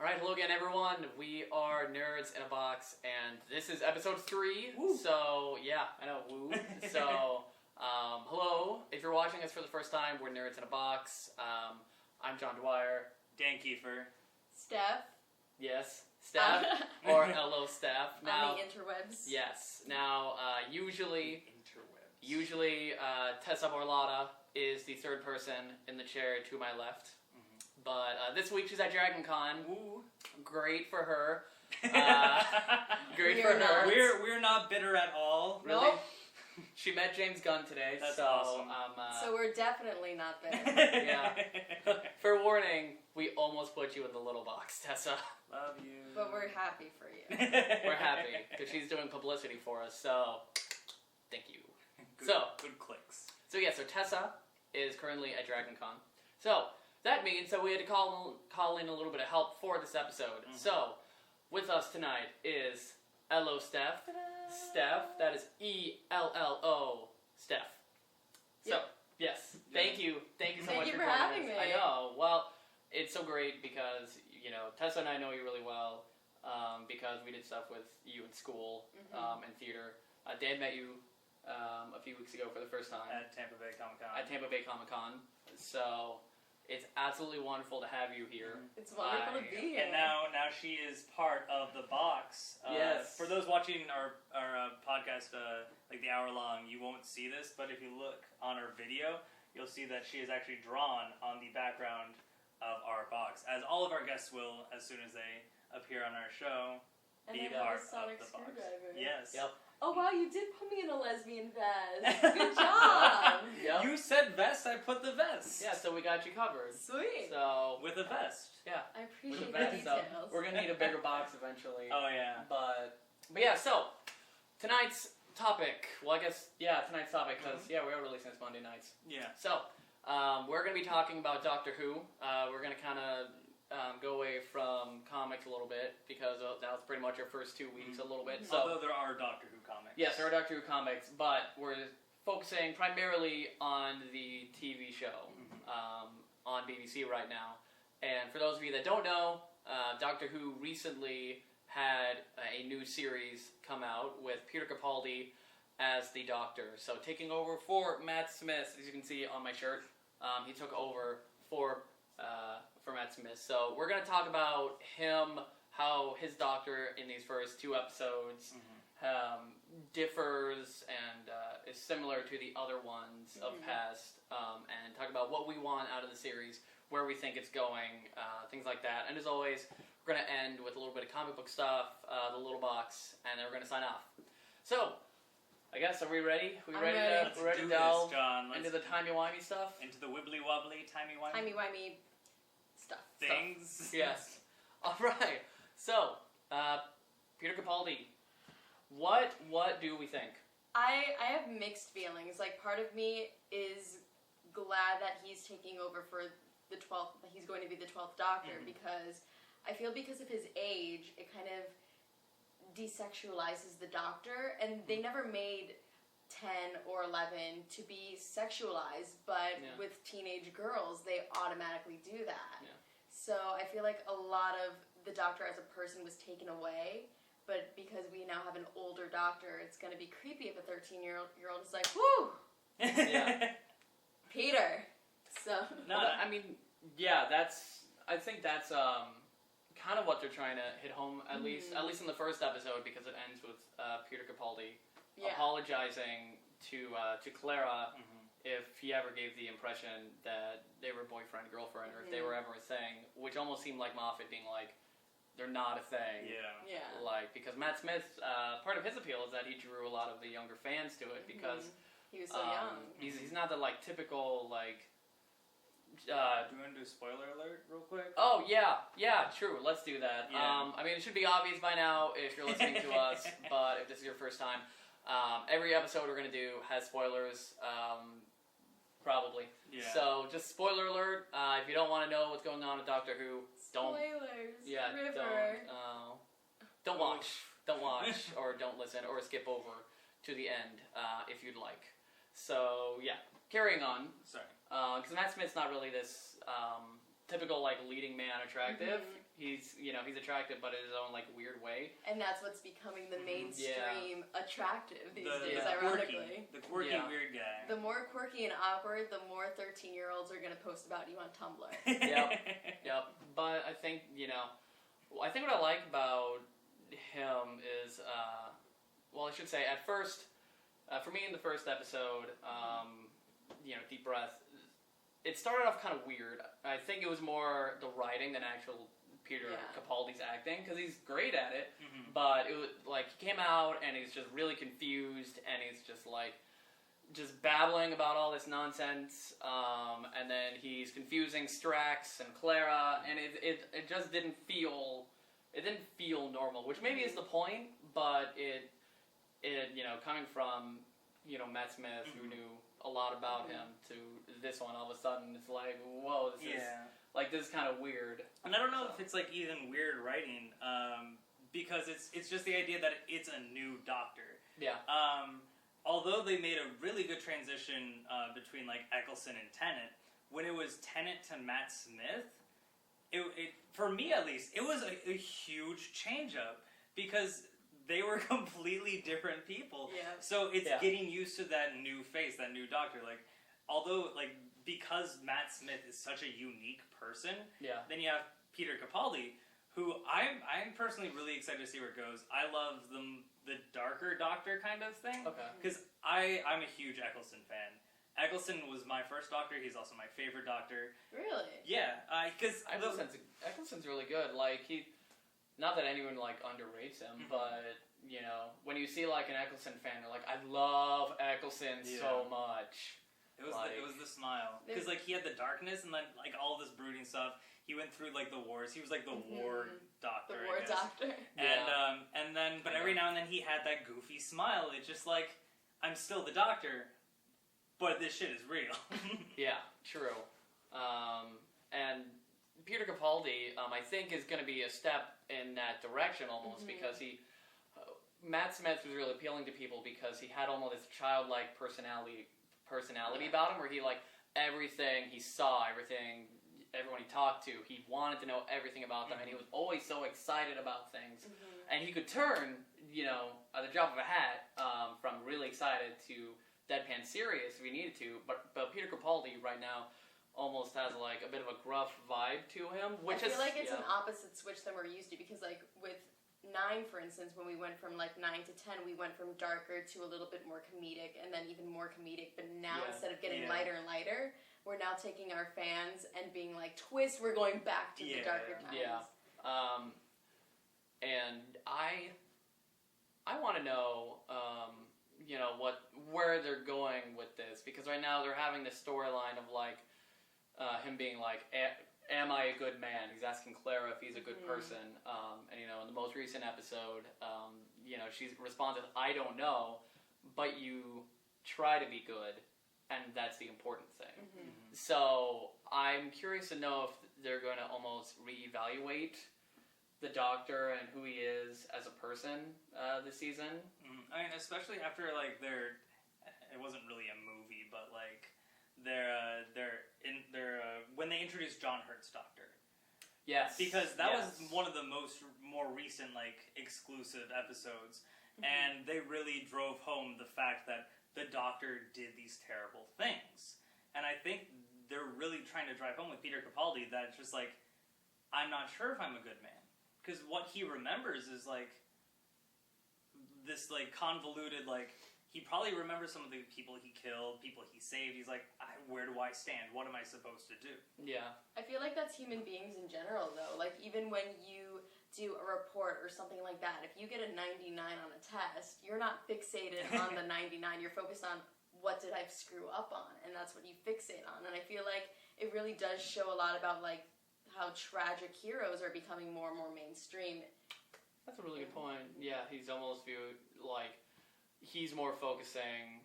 Alright, hello again everyone. We are Nerds in a Box, and this is episode 3. Woo. So, yeah, I know, woo. So, hello. If you're watching us for the first time, we're Nerds in a Box. I'm John Dwyer. Dan Kiefer. Steph. Yes, Steph. Or hello, Steph. On the interwebs. Yes. Now, usually, Interwebs. Tessa Borlotta is the third person in the chair to my left. But this week she's at Dragon Con. Ooh. Great for her. Great We for are her. not. We're not bitter at all. Really? Nope. She met James Gunn today, That's so awesome. So we're definitely not there. Yeah. For warning, we almost put you in the little box, Tessa. Love you. But we're happy for you. We're happy because she's doing publicity for us. So thank you. Good, good clicks. So Tessa is currently at Dragon Con. So that means that we had to call in a little bit of help for this episode. Mm-hmm. So with us tonight is hello, Steph. Steph, that is ELLO, Steph. So, yes, thank you so Thank much you for for joining having us. me. I know. Well, it's so great because Tessa and I know you really well because we did stuff with you in school and theater. Dan met you a few weeks ago for the first time At Tampa Bay Comic-Con. at Tampa Bay Comic-Con. So it's absolutely wonderful to have you here. It's wonderful to be here. And now she is part of the box. Yes. For those watching our podcast, like the hour long, you won't see this, but if you look on our video, you'll see that she is actually drawn on the background of our box, as all of our guests will as soon as they appear on our show. And Be I got part a sonic of the box. screwdriver. Yes. Yep. Oh wow, you did put me in a lesbian vest. Good job. Yep. You said vest, I put the vest. Yeah, so we got you covered. Sweet. So With a vest. yeah, I with appreciate the the vest. So details. we're gonna need a bigger box eventually. Oh yeah. But yeah, so tonight's topic. Well, I guess tonight's topic because we are releasing this Monday nights. Yeah. So we're gonna be talking about Doctor Who. We're gonna kind of go away from comics a little bit because that was pretty much our first 2 weeks a little bit. So Although there are Doctor Who comics. yes, there are Doctor Who comics, but we're focusing primarily on the TV show on BBC right now. And for those of you that don't know, Doctor Who recently had a new series come out with Peter Capaldi as the Doctor. So taking over for Matt Smith, as you can see on my shirt, he took over for Matt Smith. So we're going to talk about him, how his Doctor in these first 2 episodes differs and is similar to the other ones of past, and talk about what we want out of the series, where we think it's going, things like that. And as always, we're going to end with a little bit of comic book stuff, the little box, and then we're going to sign off. So, I guess, are we ready? I'm ready. We're ready to do delve this, John. into the timey-wimey stuff? Into the wibbly-wobbly, timey-wimey Timey-wimey stuff. things. Yes. All right. So, Peter Capaldi, what do we think? I have mixed feelings. Like, part of me is glad that he's taking over for the 12th, he's going to be the 12th Doctor, because I feel because of his age, it kind of desexualizes the Doctor, and they never made 10 or 11 to be sexualized, but with teenage girls, they automatically do that. Yeah. So I feel like a lot of the Doctor as a person was taken away, but because we now have an older Doctor, it's going to be creepy if a 13-year-old is like, whoo! Yeah. Peter! So... I mean, I think that's kind of what they're trying to hit home, at least in the first episode, because it ends with Peter Capaldi apologizing to Clara if he ever gave the impression that they were boyfriend-girlfriend, or if they were ever a thing, which almost seemed like Moffat being like, they're not a thing. Yeah. Like, because Matt Smith, part of his appeal is that he drew a lot of the younger fans to it, because he was so young. He's not the, like, typical, like... do you want to do a spoiler alert real quick? Oh, yeah, true, let's do that. Yeah. I mean, it should be obvious by now if you're listening to us, but if this is your first time, every episode we're going to do has spoilers, probably. Yeah. So, just spoiler alert, if you don't want to know what's going on with Doctor Who, don't... Spoilers. Yeah, River. don't watch, or don't listen, or skip over to the end, if you'd like. So, yeah, carrying on. Sorry. Because Matt Smith's not really this typical like leading man attractive. Mhm. He's he's attractive, but in his own like weird way. And that's what's becoming the mainstream attractive these days, the ironically. quirky weird guy. The more quirky and awkward, the more 13-year-olds are going to post about you on Tumblr. Yep. But I think I think what I like about him is, well, I should say at first, for me in the first episode, Deep Breath. It started off kind of weird. I think it was more the writing than actual Peter Capaldi's acting, because he's great at it. Mm-hmm. But it was like he came out and he's just really confused, and he's just babbling about all this nonsense, and then he's confusing Strax and Clara, and it just didn't feel normal, which maybe is the point, but it coming from Matt Smith, who knew a lot about him, to this one, all of a sudden it's like, whoa, this is kind of weird. And I don't know if it's like even weird writing, because it's just the idea that it's a new Doctor. Yeah. Although they made a really good transition between like Eccleston and Tennant, when it was Tennant to Matt Smith, it for me at least, it was a huge change up, because they were completely different people. Yeah. So it's getting used to that new face, that new Doctor. Like, although like because Matt Smith is such a unique person, then you have Peter Capaldi, who I'm personally really excited to see where it goes. I love the darker Doctor kind of thing. Okay. Because I'm a huge Eccleston fan. Eccleston was my first Doctor. He's also my favorite Doctor. Really? Yeah. Because Eccleston's really good. Like not that anyone like underrates him, but when you see like an Eccleston fan, they're like, I love Eccleston so much. It was the smile, because like he had the darkness and then like all this brooding stuff. He went through like the wars. He was like the war doctor. The war doctor. And then, but every now and then he had that goofy smile. It's just like, I'm still the Doctor, but this shit is real. Yeah, true. And Peter Capaldi, I think, is going to be a step in that direction almost, because Matt Smith was really appealing to people because he had almost this childlike personality about him, where he everything he saw, everyone he talked to, he wanted to know everything about them, and he was always so excited about things, and he could turn at the drop of a hat from really excited to deadpan serious if he needed to, but Peter Capaldi right now almost has like a bit of a gruff vibe to him, which I feel like it's an opposite switch than we're used to, because like with 9, for instance, when we went from like 9 to 10, we went from darker to a little bit more comedic, and then even more comedic, but now instead of getting lighter and lighter, we're now taking our fans and being like, twist, we're going back to the darker times. Yeah. And I want to know, where they're going with this, because right now they're having this storyline of like him being like, am I a good man? He's asking Clara if he's a good person. And in the most recent episode, she responds with, I don't know, but you try to be good, and that's the important thing. So I'm curious to know if they're going to almost reevaluate the Doctor and who he is as a person this season. I mean, especially after like it wasn't really a movie, but like when they introduced John Hurt's Doctor. Yes. Because that was one of the more recent like exclusive episodes, and they really drove home the fact that the Doctor did these terrible things. And I think they're really trying to drive home with Peter Capaldi that it's just like, I'm not sure if I'm a good man. Because what he remembers is like this like convoluted, like he probably remembers some of the people he killed, people he saved. He's like, where do I stand? What am I supposed to do? Yeah. I feel like that's human beings in general, though. Like, even when you do a report or something like that, if you get a 99 on a test, you're not fixated on the 99. You're focused on, what did I screw up on? And that's what you fixate on. And I feel like it really does show a lot about, like, how tragic heroes are becoming more and more mainstream. That's a really good point. Yeah, he's almost viewed like he's more focusing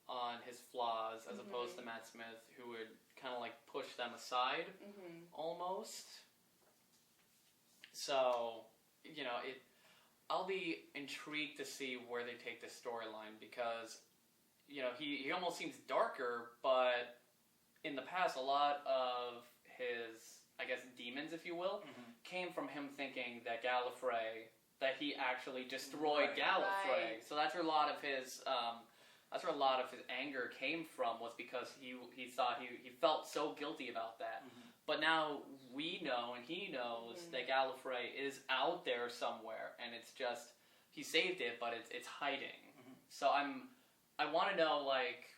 on his flaws as opposed to Matt Smith, who would kind of like push them aside almost. So, I'll be intrigued to see where they take this storyline, because, he almost seems darker, but in the past, a lot of his I guess, demons, if you will, came from him thinking that Gallifrey, that he actually destroyed Gallifrey. Right. So that's where a lot of his anger came from, was because he thought he felt so guilty about that. But now we know, and he knows, that Gallifrey is out there somewhere, and it's just, he saved it, but it's hiding. So I want to know, like,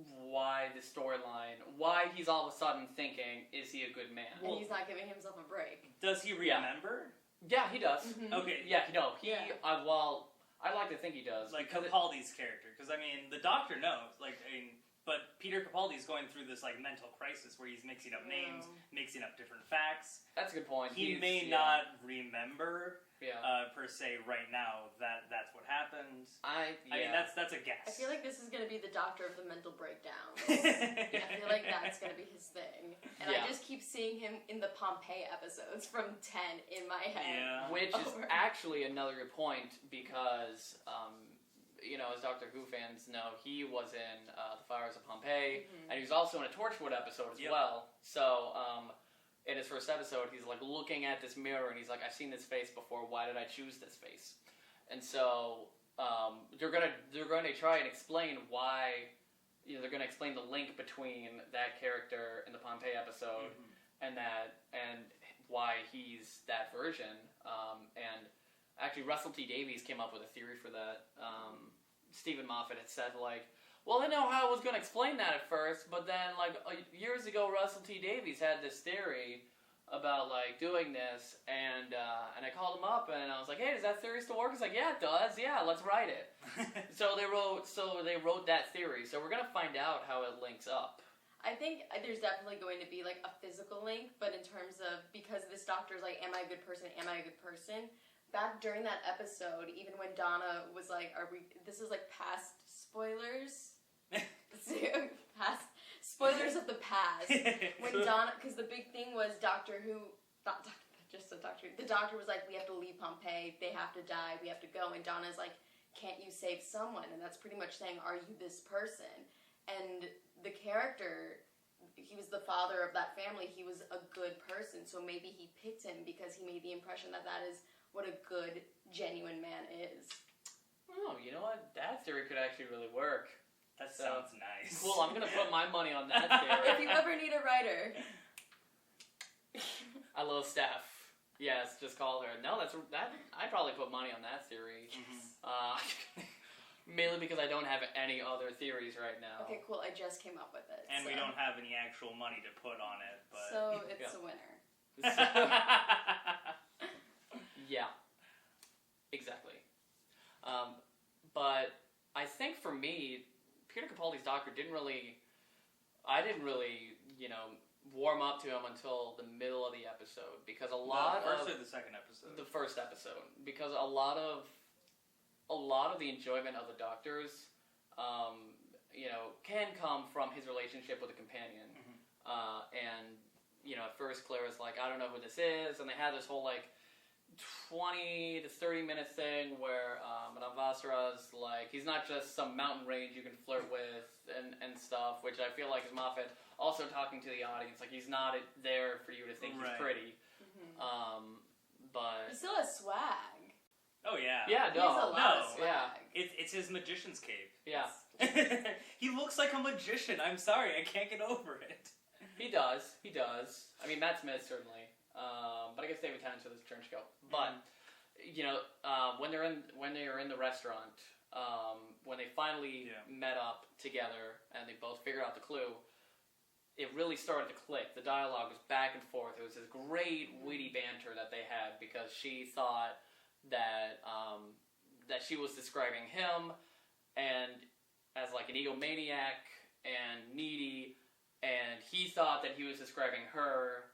why the storyline, why he's all of a sudden thinking, is he a good man? And he's not giving himself a break. Does he remember? Yeah, he does. Okay. Yeah, well, I like to think he does. Like Capaldi's character, because I mean, the Doctor knows. Like, but Peter Capaldi's going through this like mental crisis where he's mixing up names, mixing up different facts. That's a good point. He may not remember Yeah. per se right now that's what happened. I mean, that's a guess. I feel like this is going to be the Doctor of the mental breakdowns. I feel like that's going to be his thing. And I just keep seeing him in the Pompeii episodes from 10 in my head. Yeah. Which is actually another good point, because, you know, as Doctor Who fans know, he was in The Fires of Pompeii, and he was also in a Torchwood episode as well. So, in his first episode, he's like looking at this mirror, and he's like, "I've seen this face before. Why did I choose this face?" And so they're gonna try and explain why. You know, they're gonna explain the link between that character in the Pompeii episode and why he's that version. And actually, Russell T Davies came up with a theory for that. Stephen Moffat had said, like, well, I know how I was going to explain that at first, but then, like, years ago, Russell T Davies had this theory about, like, doing this, and I called him up, and I was like, hey, does that theory still work? He's like, yeah, it does. Yeah, let's write it. So they wrote that theory. So we're going to find out how it links up. I think there's definitely going to be, like, a physical link, but in terms of, because this Doctor's like, am I a good person? Am I a good person? Back during that episode, even when Donna was like, this is like past spoilers? Past spoilers of the past. When Donna, because the big thing was the Doctor was like, we have to leave Pompeii, they have to die, we have to go, and Donna's like, can't you save someone? And that's pretty much saying, are you this person? And the character, he was the father of that family, he was a good person, so maybe he picked him because he made the impression that is what a good, genuine man is. Oh, you know what? That theory could actually really work. That sounds nice. Cool, I'm going to put my money on that theory. If you ever need a writer. I love Steph. Yes, just call her. No, I'd probably put money on that theory. Mainly because I don't have any other theories right now. Okay, cool, I just came up with it. And we don't have any actual money to put on it, but... So, it's a winner. Yeah, exactly. But I think for me, Peter Capaldi's Doctor I didn't really, you know, warm up to him until the middle of the episode, because The first or the second episode? The first episode, because a lot of the enjoyment of the Doctors, you know, can come from his relationship with a companion, and you know, at first Claire was like, I don't know who this is, and they had this whole like 20 to 30 minute thing where Madame Vasera's like, he's not just some mountain range you can flirt with and stuff, which I feel like is Moffat also talking to the audience, like he's not there for you to think he's pretty. But he still has swag. Oh yeah. Yeah, He has a lot of swag. Yeah. It's his magician's cape. Yeah. He looks like a magician. I'm sorry, I can't get over it. He does. I mean, Matt Smith certainly. But I guess David Tennant's with his trench coat. But you know, when they were in the restaurant, when they finally met up together and they both figured out the clue, it really started to click. The dialogue was back and forth. It was this great witty banter that they had, because she thought that that she was describing him and as like an egomaniac and needy, and he thought that he was describing her.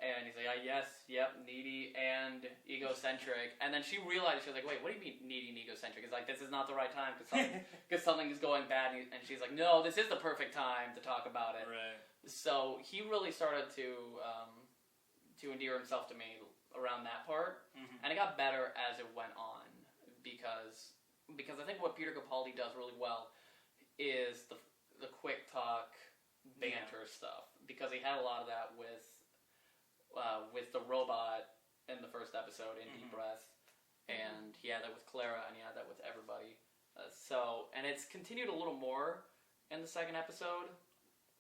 And he's like, yes, yep, needy and egocentric. And then she realized, she was like, wait, what do you mean needy and egocentric? It's like, this is not the right time because something is going bad. And she's like, no, this is the perfect time to talk about it. Right. So he really started to endear himself to me around that part. And it got better as it went on, because I think what Peter Capaldi does really well is the quick talk banter stuff, because he had a lot of that with with the robot in the first episode in Deep Breath, and he had that with Clara, and he had that with everybody. And it's continued a little more in the second episode,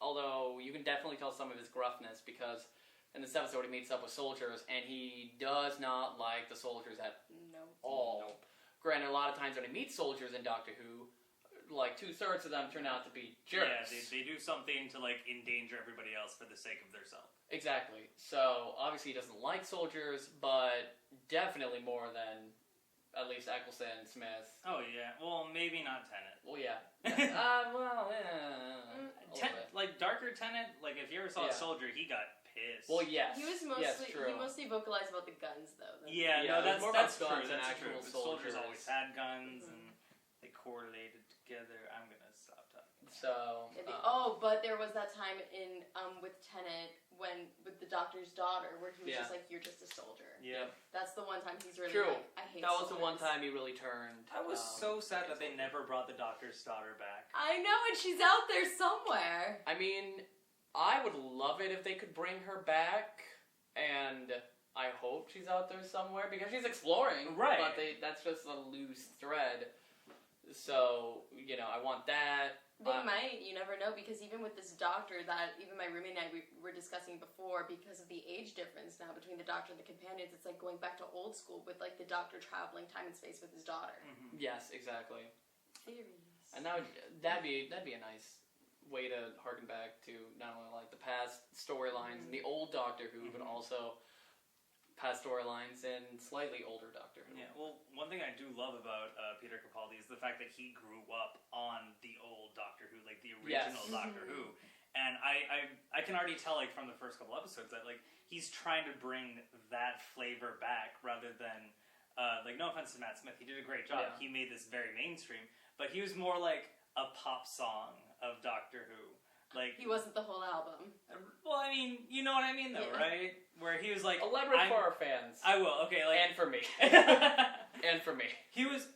although you can definitely tell some of his gruffness, because in this episode he meets up with soldiers, and he does not like the soldiers at all. Nope. Granted, a lot of times when he meets soldiers in Doctor Who, like 2/3 of them turn out to be jerks. Yeah, they do something to like endanger everybody else for the sake of their self. Exactly. So obviously he doesn't like soldiers, but definitely more than at least Eccleston, Smith. Oh yeah. Well, maybe not Tennant. Well, yeah. Like darker Tennant. Like if you ever saw a soldier, he got pissed. Well, yes. He was mostly vocalized about the guns, though. That's more that's about guns true. than That's actual true. soldiers. Soldiers always had guns, and they correlated together. I'm gonna stop talking. So. But there was that time in with Tennant with the Doctor's daughter where he was just like, "You're just a soldier." Yeah. That's the one time he's really true. like, "I hate." That was the one time he really turned. I was so sad that they never brought the Doctor's daughter back. I know, and she's out there somewhere. I mean, I would love it if they could bring her back, and I hope she's out there somewhere, because she's exploring. Right. But that's just a loose thread. So, I want that. They might, you never know, because even with this Doctor that even my roommate and I we were discussing before, because of the age difference now between the Doctor and the companions, it's like going back to old school with like the Doctor traveling time and space with his daughter. Mm-hmm. Yes, exactly. Theories. And that'd be a nice way to harken back to not only like the past storylines in the old Doctor Who, but also past storylines in slightly older Doctor Who. Yeah, well, one thing I do love about Peter Capaldi is the fact that he grew up on the old Doctor Who, like the original Doctor Who. And I can already tell, like, from the first couple episodes that, like, he's trying to bring that flavor back rather than, like, no offense to Matt Smith, he did a great job. Yeah. He made this very mainstream. But he was more like a pop song of Doctor Who. Like, he wasn't the whole album. Well, I mean, you know what I mean, though, right? Where he was like... Elaborate for our fans. I will, okay. Like, and for me. And for me. He was...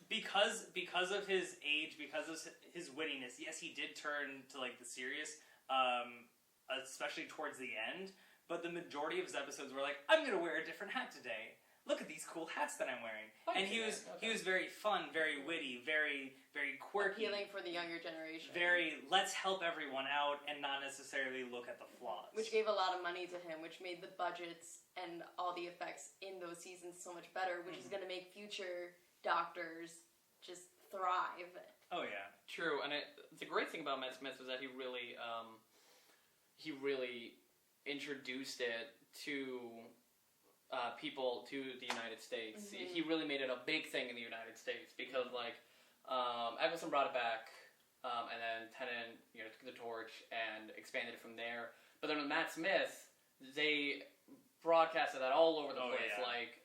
Because of his age, because of his wittiness, yes, he did turn to, like, the serious, especially towards the end, but the majority of his episodes were like, I'm going to wear a different hat today. Look at these cool hats that I'm wearing. And he was very fun, very witty, very, very quirky. Appealing for the younger generation. Very, let's help everyone out and not necessarily look at the flaws. Which gave a lot of money to him, which made the budgets and all the effects in those seasons so much better, which is going to make future Doctors just thrive. Oh, yeah. True, and the great thing about Matt Smith was that he really introduced it to... people to the United States. He really made it a big thing in the United States because, like, Eccleston brought it back, and then Tennant, took the torch and expanded it from there. But then with Matt Smith, they broadcasted that all over the place. Yeah. Like,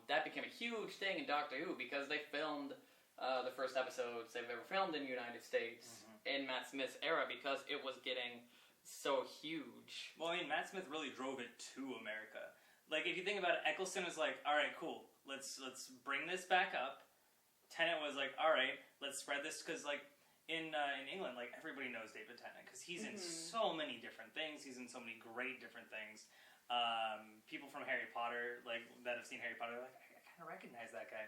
that became a huge thing in Doctor Who because they filmed the first episodes they've ever filmed in the United States in Matt Smith's era because it was getting so huge. Well, I mean, Matt Smith really drove it to America. Like, if you think about it, Eccleston was like, all right, cool, let's bring this back up. Tennant was like, all right, let's spread this, because, like, in England, like, everybody knows David Tennant, because he's in so many different things. He's in so many great different things. People from Harry Potter, like, that have seen Harry Potter, like, I kind of recognize that guy.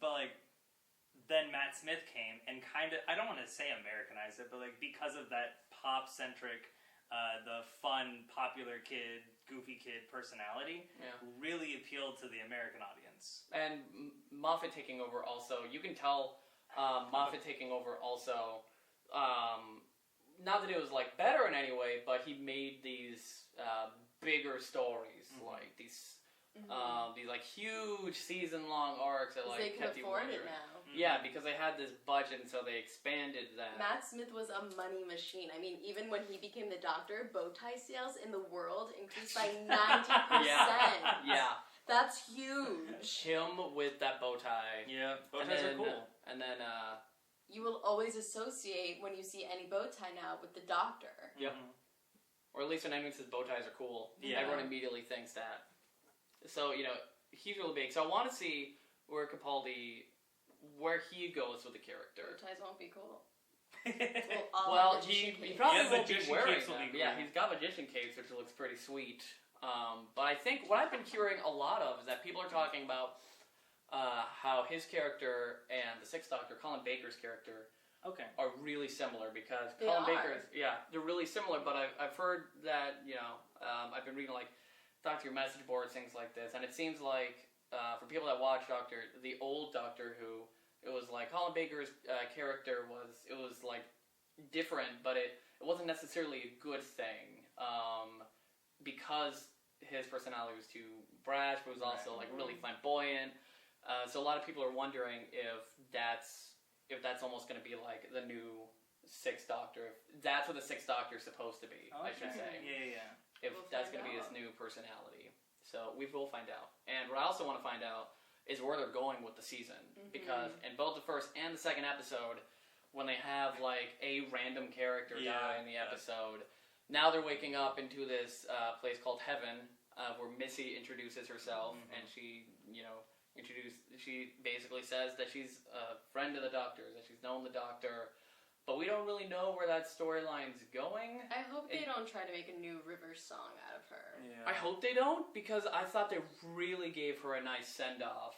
But, like, then Matt Smith came and kind of, I don't want to say Americanized it, but, like, because of that pop-centric, the fun, popular kid, goofy kid personality really appealed to the American audience. And Moffat taking over also, you can tell Moffat taking over also, not that it was like better in any way, but he made these bigger stories, like these like huge season-long arcs that like kept you wondering. They can afford it now. Yeah, because they had this budget, and so they expanded that. Matt Smith was a money machine. I mean, even when he became the Doctor, bow tie sales in the world increased by 90%. Yeah. That's huge. Him with that bow tie. Yeah, bow ties are cool. And then, you will always associate, when you see any bow tie now, with the Doctor. Yeah. Or at least when anyone says bow ties are cool, everyone immediately thinks that. So, he's really big. So I want to see where he goes with the character. Bow ties won't be cool. Well, he probably won't be wearing them. Yeah, he's got magician capes, which looks pretty sweet. But I think what I've been hearing a lot of is that people are talking about how his character and the Sixth Doctor, Colin Baker's character, are really similar because Colin Baker's, they're really similar. But I've heard that I've been reading like Doctor Who message boards, things like this, and it seems like for people that watch the old Doctor Who, it was like Colin Baker's character was like different, but it wasn't necessarily a good thing because his personality was too brash, but it was also like really flamboyant. So a lot of people are wondering if that's almost going to be like the new Sixth Doctor. If that's what the Sixth Doctor is supposed to be, I should say. Yeah. If that's going to be his new personality. So we will find out. And what I also want to find out is where they're going with the season. Because in both the first and the second episode, when they have like a random character die in the episode, now they're waking up into this place called Heaven, where Missy introduces herself, and she basically says that she's a friend of the Doctor's, that she's known the Doctor, but we don't really know where that storyline's going. I hope they don't try to make a new River song out of her. Yeah. I hope they don't, because I thought they really gave her a nice send-off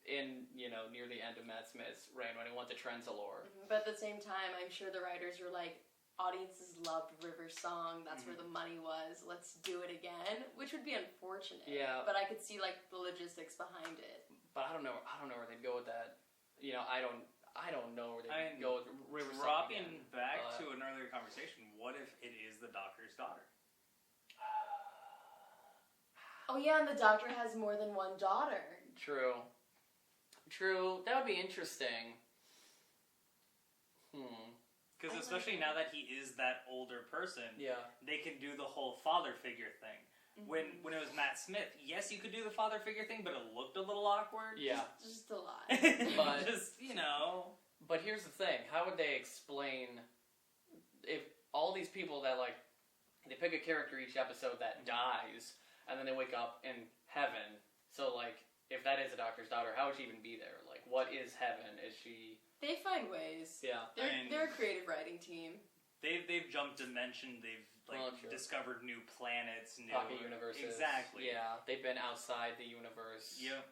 in, near the end of Matt Smith's reign when he went to Trenzalore. But at the same time, I'm sure the writers were like, audiences loved River's song, that's where the money was, let's do it again, which would be unfortunate. Yeah. But I could see like the logistics behind it. But I don't know where they'd go with that. I don't know where they'd go with River's song Dropping again, back to an earlier conversation, what if it is the Doctor's daughter? Oh yeah, and the Doctor has more than one daughter. True. That would be interesting. Because especially now that he is that older person, they can do the whole father figure thing. When it was Matt Smith, yes, you could do the father figure thing, but it looked a little awkward. Yeah. Just a lot. But just, But here's the thing: how would they explain if all these people that like they pick a character each episode that dies, and then they wake up in heaven? So like, if that is a Doctor's daughter, how would she even be there? Like, what is heaven? Is she? They find ways. Yeah. They're a creative writing team. They've jumped dimension. They've discovered new planets, new pocket universes. Exactly. Yeah, they've been outside the universe. Yep.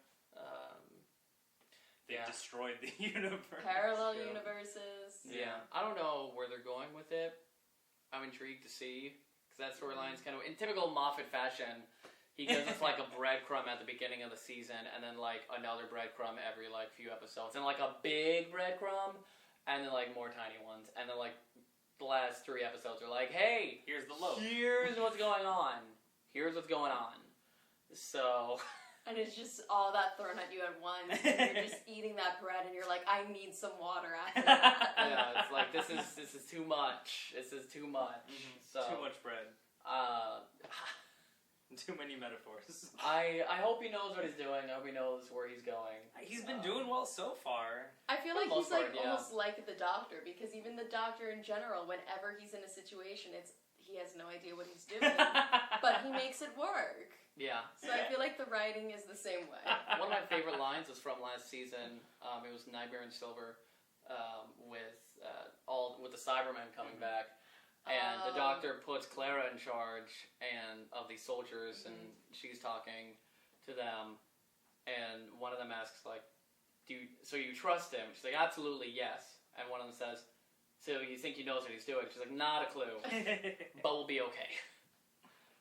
They've destroyed the universe. Parallel universes. Yeah. I don't know where they're going with it. I'm intrigued to see, because that storyline's kind of in typical Moffat fashion. He gives us like a breadcrumb at the beginning of the season, and then like another breadcrumb every like few episodes, and like a big breadcrumb, and then like more tiny ones, and then like the last 3 episodes are like, hey, here's the loaf. Here's what's going on. Here's what's going on. So. And it's just all that thrown at you at once. And you're just eating that bread, and you're like, I need some water after that. Yeah, it's like this is too much. This is too much. So too much bread. Too many metaphors. I hope he knows what he's doing. I hope he knows where he's going. He's been doing well so far. I feel like he's like almost like the Doctor, because even the Doctor in general, whenever he's in a situation, he has no idea what he's doing, but he makes it work. Yeah. So I feel like the writing is the same way. One of my favorite lines was from last season. It was Nightmare in Silver, with the Cybermen coming back. And the Doctor puts Clara in charge of these soldiers, and she's talking to them, and one of them asks, like, so you trust him? She's like, absolutely, yes. And one of them says, so you think he knows what he's doing? She's like, not a clue, but we'll be okay.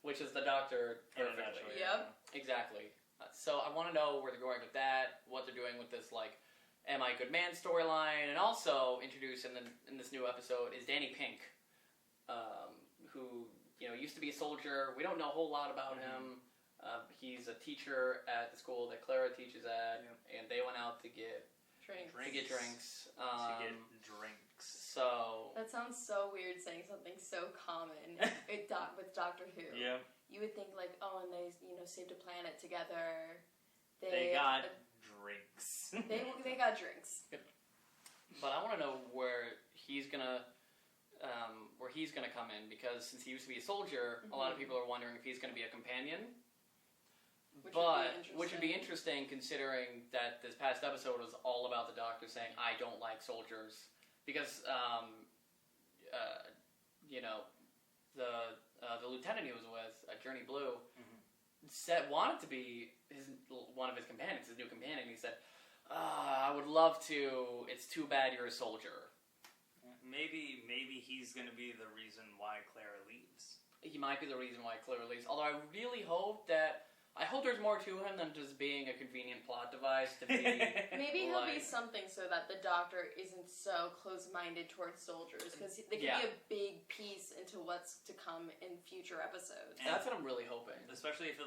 Which is the Doctor perfectly. Yep. Exactly. So I want to know where they're going with that, what they're doing with this, like, Am I a Good Man storyline, and also introduced in this new episode is Danny Pink, who used to be a soldier. We don't know a whole lot about him. He's a teacher at the school that Clara teaches at, and they went out to get drinks. So that sounds so weird, saying something so common with Doctor Who. Yeah. You would think like, oh, and they saved a planet together. They got drinks. They got drinks. But I want to know where he's gonna come in, because since he used to be a soldier, a lot of people are wondering if he's gonna be a companion. Which would be interesting, considering that this past episode was all about the Doctor saying, I don't like soldiers. Because, the the lieutenant he was with, Journey Blue, wanted to be one of his companions, his new companion. He said, I would love to. It's too bad you're a soldier. Maybe he's going to be the reason why Clara leaves. He might be the reason why Clara leaves. Although I really hope there's more to him than just being a convenient plot device to be. Maybe he'll be something so that the Doctor isn't so close-minded towards soldiers, because they can be a big piece into what's to come in future episodes. And that's what I'm really hoping. Especially if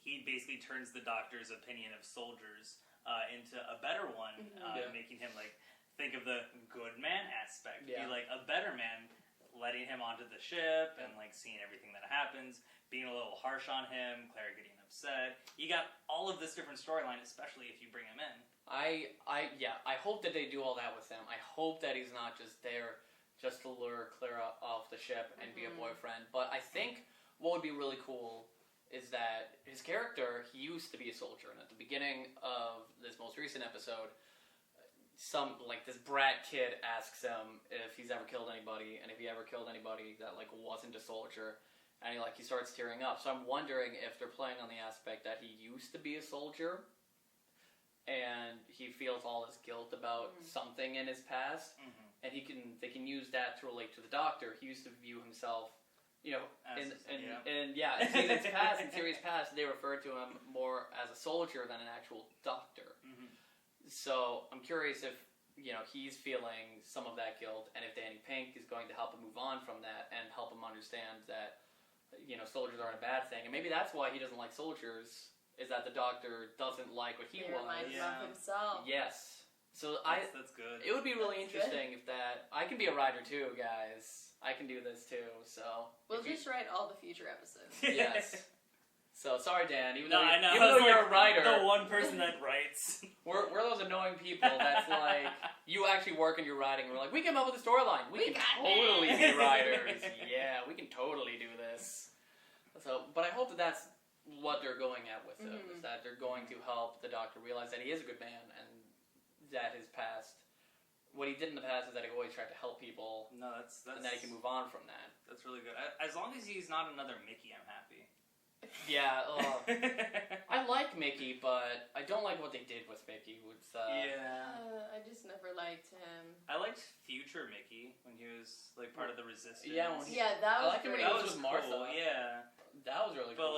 he basically turns the Doctor's opinion of soldiers into a better one, making him think of the good man aspect. Be a better man, letting him onto the ship and seeing everything that happens, being a little harsh on him, Clara getting upset. You got all of this different storyline, especially if you bring him in. I hope that they do all that with him. I hope that he's not just there just to lure Clara off the ship and be a boyfriend. But I think what would be really cool is that his character, he used to be a soldier, and at the beginning of this most recent episode, this brat kid asks him if he's ever killed anybody, and if he ever killed anybody that wasn't a soldier, and he starts tearing up. So I'm wondering if they're playing on the aspect that he used to be a soldier, and he feels all this guilt about something in his past, and they can use that to relate to the Doctor. He used to view himself, in series past, they referred to him more as a soldier than an actual doctor. So I'm curious if he's feeling some of that guilt, and if Danny Pink is going to help him move on from that and help him understand that soldiers aren't a bad thing, and maybe that's why he doesn't like soldiers, is that the Doctor doesn't like what he was. Reminds him of himself. Yes. So that's good. It would be really interesting if that. I can be a writer too, guys. I can do this too. So we'll just write all the future episodes. Yes. So sorry, Dan. Even though I know. you're a writer, the one person that writes. We're those annoying people that's you actually work and you're writing. And we're we came up with a storyline. We can totally be writers. Yeah, we can totally do this. So, but I hope that that's what they're going at with him. Is that they're going to help the Doctor realize that he is a good man, and that his past, what he did in the past, is that he always tried to help people. No, that's and that he can move on from that. That's really good. As long as he's not another Mickey, I'm happy. Yeah, I like Mickey, but I don't like what they did with Mickey. I just never liked him. I liked future Mickey when he was part of the Resistance. That was I liked him when he was with Martha. Cool, yeah, that was really cool.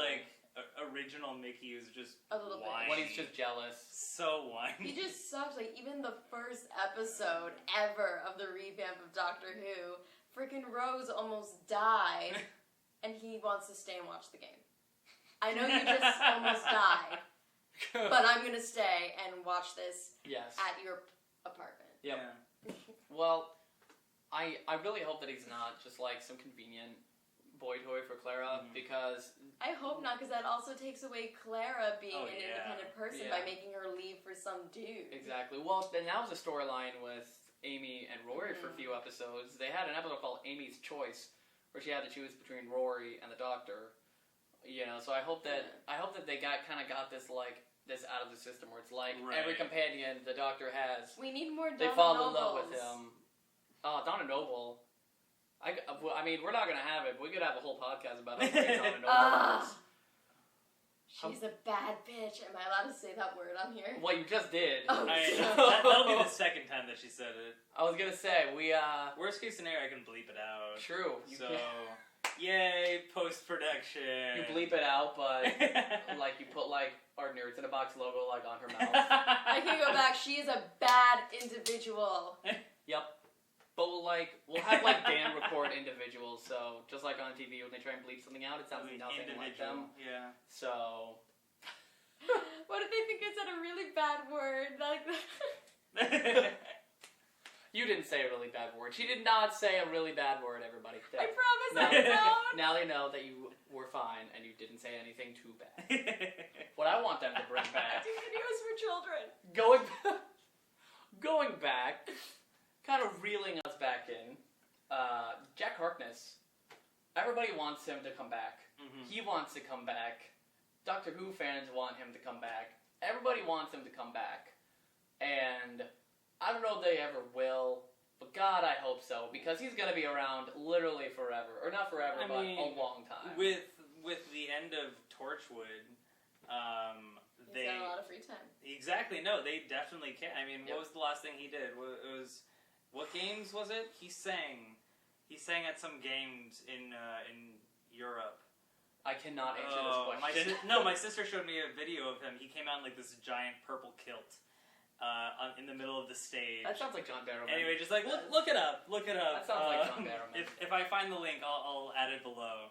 But original Mickey is just a little whiny. When he's just jealous. So whiny. He just sucks. Even the first episode ever of the revamp of Doctor Who, freaking Rose almost died, and he wants to stay and watch the game. I know you just almost died, but I'm going to stay and watch this at your apartment. Yep. Yeah. Well, I really hope that he's not just some convenient boy toy for Clara, because... I hope not, because that also takes away Clara being an independent person by making her leave for some dude. Exactly. Well, then that was a storyline with Amy and Rory for a few episodes. They had an episode called Amy's Choice, where she had to choose between Rory and the Doctor. So I hope that they got this this out of the system, where it's every companion the Doctor has. We need more Donna They fall in love with him. Oh, Donna Noble. I mean, we're not gonna have it. But we could have a whole podcast about how great Donna Noble is. She's a bad bitch. Am I allowed to say that word on here? Well, you just did. Oh, that'll be the second time that she said it. I was gonna say worst case scenario, I can bleep it out. True. Yay, post-production. You bleep it out, but you put our Nerds in a Box logo on her mouth. I can go back. She is a bad individual. Yep. But we'll have Dan record individuals, so just like on TV when they try and bleep something out, it sounds nothing like them. Yeah. So what if they think it's a really bad word? You didn't say a really bad word. She did not say a really bad word, everybody. I promise I don't. Now they know that you were fine and you didn't say anything too bad. What I want them to bring back... Do videos for children. Going back, kind of reeling us back in, Jack Harkness. Everybody wants him to come back. He wants to come back. Doctor Who fans want him to come back. Everybody wants him to come back. And... I don't know if they ever will, But God, I hope so, because he's going to be around literally forever. Or not forever, but a long time. With the end of Torchwood, he's got a lot of free time. Exactly. No, they definitely can. I mean, what was the last thing he did? What games was it? He sang at some games in Europe. I cannot answer this question. My sister showed me a video of him. He came out in like this giant purple kilt in the middle of the stage. That sounds like John Barrowman. Anyway, just like look it up. Look it up. That sounds like John Barrowman. If I find the link, I'll add it below.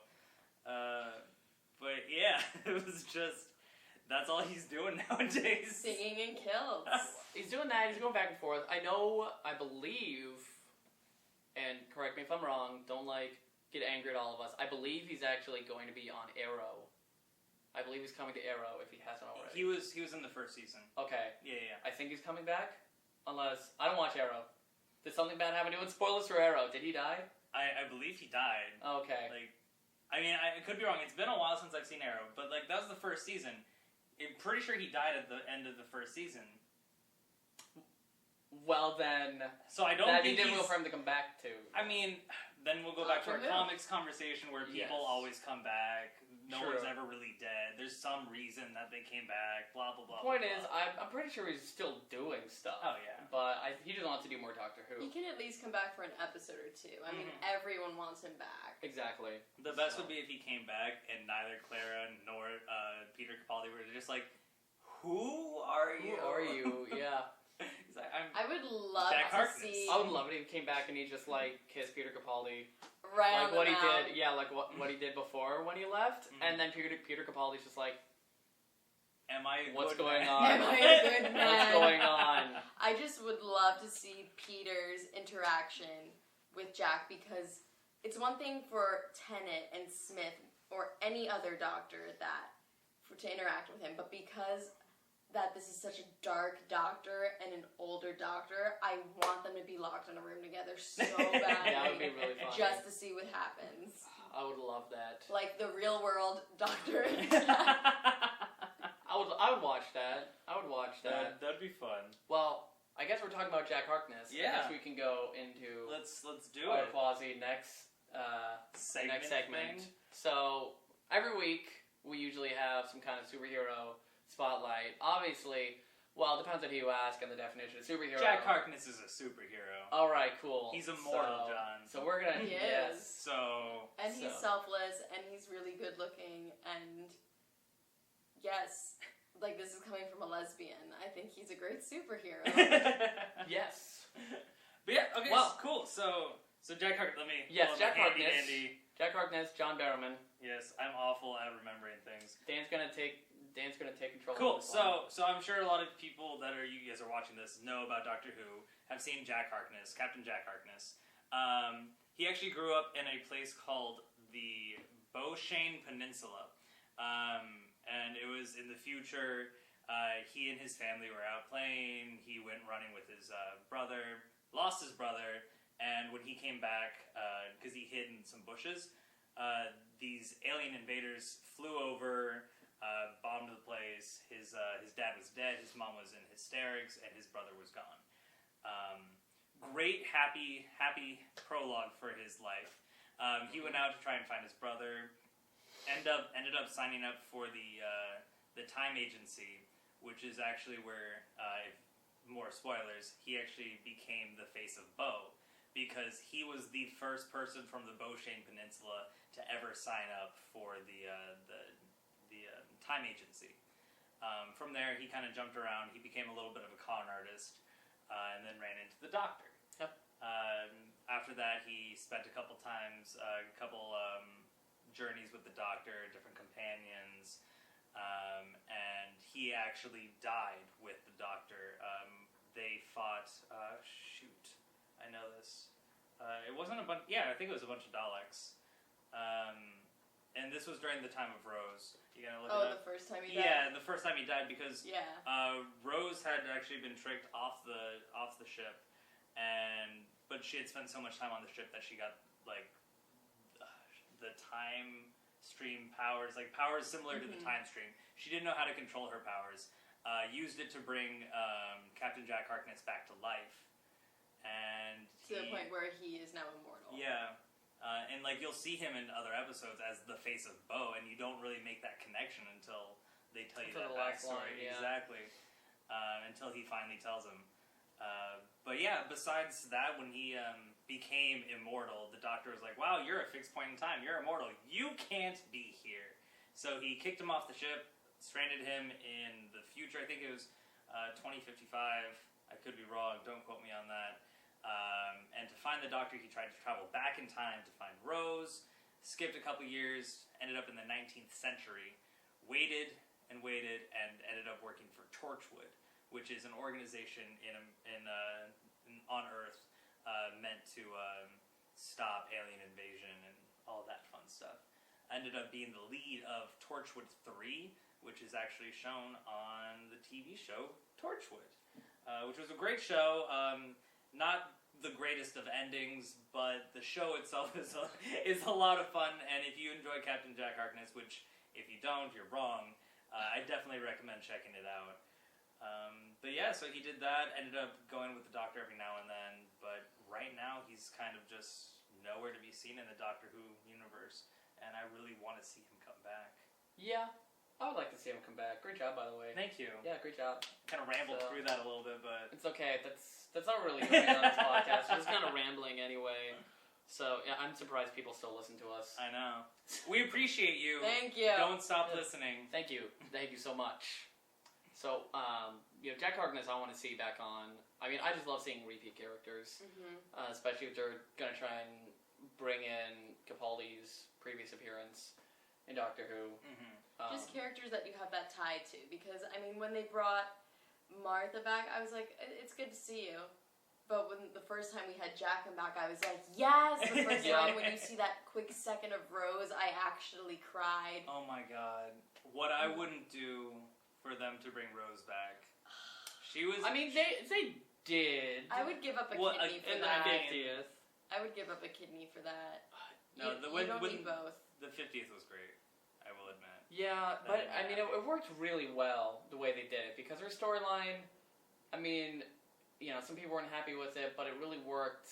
But yeah, it was just that's all he's doing nowadays. Singing in kilts. He's doing that. He's going back and forth. I believe, and correct me if I'm wrong. Don't get angry at all of us. I believe he's actually going to be on Arrow. I believe he's coming to Arrow if he hasn't already. He was in the first season. Okay. Yeah. I think he's coming back, unless I don't watch Arrow. Did something bad happen to him? Spoilers for Arrow. Did he die? I believe he died. Okay. I could be wrong. It's been a while since I've seen Arrow, but that was the first season. I'm pretty sure he died at the end of the first season. Well then, so I don't think that'd be difficult for him to come back to. I mean, then we'll go back to our comics conversation where people always come back. No one's ever really dead. There's some reason that they came back. Blah blah blah. Point is, I'm pretty sure he's still doing stuff. Oh yeah. But he just wants to do more Doctor Who. He can at least come back for an episode or two. I mean, everyone wants him back. Exactly. The best would be if he came back and neither Clara nor Peter Capaldi were just like, "Who are you? Who are you?" Yeah. I would love to see. I would love it if he came back and he just kissed Peter Capaldi. Right on the what mouth. he did, what he did before when he left, and then Peter Capaldi's just like, "Am I? What's going on? Am I a good man? What's going on?" I just would love to see Peter's interaction with Jack, because it's one thing for Tennant and Smith or any other Doctor to interact with him, but because that this is such a dark Doctor and an older Doctor, I want them to be locked in a room together so badly. That would be really fun. Just to see what happens. I would love that. Like the real world Doctor. I would watch that. That'd be fun. Well, I guess we're talking about Jack Harkness. Yeah. I guess we can go into let's do our it. quasi next segment. So every week we usually have some kind of superhero spotlight. Obviously, well, it depends on who you ask and the definition of superhero. Jack Harkness is a superhero. All right, cool. He's immortal, John. So we're gonna. He yes. is. And he's selfless, and he's really good looking, and yes, this is coming from a lesbian. I think he's a great superhero. Yes. But yeah, okay, well, cool. So Jack Harkness, Jack Harkness. Jack Harkness, John Barrowman. Yes, I'm awful at remembering things. Dan's gonna take control. Cool. Of this so I'm sure a lot of people you guys are watching this know about Doctor Who, have seen Jack Harkness, Captain Jack Harkness. He actually grew up in a place called the Beauchene Peninsula, and it was in the future. He and his family were out playing. He went running with his brother, lost his brother, and when he came back, because he hid in some bushes, these alien invaders flew over. Bombed the place. His dad was dead. His mom was in hysterics, and his brother was gone. Great, happy prologue for his life. He went out to try and find his brother. Ended up signing up for the Time Agency, which is actually where, more spoilers, he actually became the face of Bo, because he was the first person from the Beauchene Peninsula to ever sign up for the Time Agency. From there, he kind of jumped around. He became a little bit of a con artist, and then ran into the Doctor. Yep. After that, he spent a couple journeys with the Doctor, different companions, and he actually died with the Doctor. They fought. I know this. It wasn't a bunch. Yeah, I think it was a bunch of Daleks. And this was during the time of Rose. You gotta look it up. The first time he died? Yeah, the first time he died, because yeah. Rose had actually been tricked off the ship, but she had spent so much time on the ship that she got the time stream powers, powers similar to the time stream. She didn't know how to control her powers. Used it to bring Captain Jack Harkness back to life, and To the point where he is now immortal. Yeah. And like you'll see him in other episodes as the face of Bo, and you don't really make that connection until they tell you that backstory. Exactly. Until he finally tells him. But yeah, besides that, when he became immortal, the Doctor was like, "Wow, you're a fixed point in time. You're immortal. You can't be here." So he kicked him off the ship, stranded him in the future. I think it was 2055. I could be wrong. Don't quote me on that. And to find the Doctor, he tried to travel back in time to find Rose, skipped a couple years, ended up in the 19th century, waited and waited, and ended up working for Torchwood, which is an organization on Earth meant to stop alien invasion and all that fun stuff. Ended up being the lead of Torchwood 3, which is actually shown on the TV show Torchwood, which was a great show. Not the greatest of endings, but the show itself is a lot of fun. And if you enjoy Captain Jack Harkness, which if you don't, you're wrong, I definitely recommend checking it out. But yeah, so he did that. Ended up going with the Doctor every now and then, but right now he's kind of just nowhere to be seen in the Doctor Who universe, and I really want to see him come back. Yeah, I would like to see him come back. Great job, by the way. Thank you. Yeah, great job. Kind of rambled through that a little bit, but it's okay. That's not really going on this podcast. We're just kind of rambling anyway. So yeah, I'm surprised people still listen to us. I know. We appreciate you. Thank you. Don't stop listening. Thank you so much. So Jack Harkness, I want to see back on. I mean, I just love seeing repeat characters, especially if they're gonna try and bring in Capaldi's previous appearance in Doctor Who. Just characters that you have that tie to, because I mean, when they brought Martha back, I was like, it's good to see you. But when the first time we had Jack come back, I was like, yes! The first time when you see that quick second of Rose, I actually cried. Oh my god. What I wouldn't do for them to bring Rose back. She was... I mean, they did. I would give up a kidney for that. 50th. I would give up a kidney for that. No, you don't need both. The 50th was great, I will admit. Yeah, but I mean, it worked really well the way they did it, because her storyline, I mean, some people weren't happy with it, but it really worked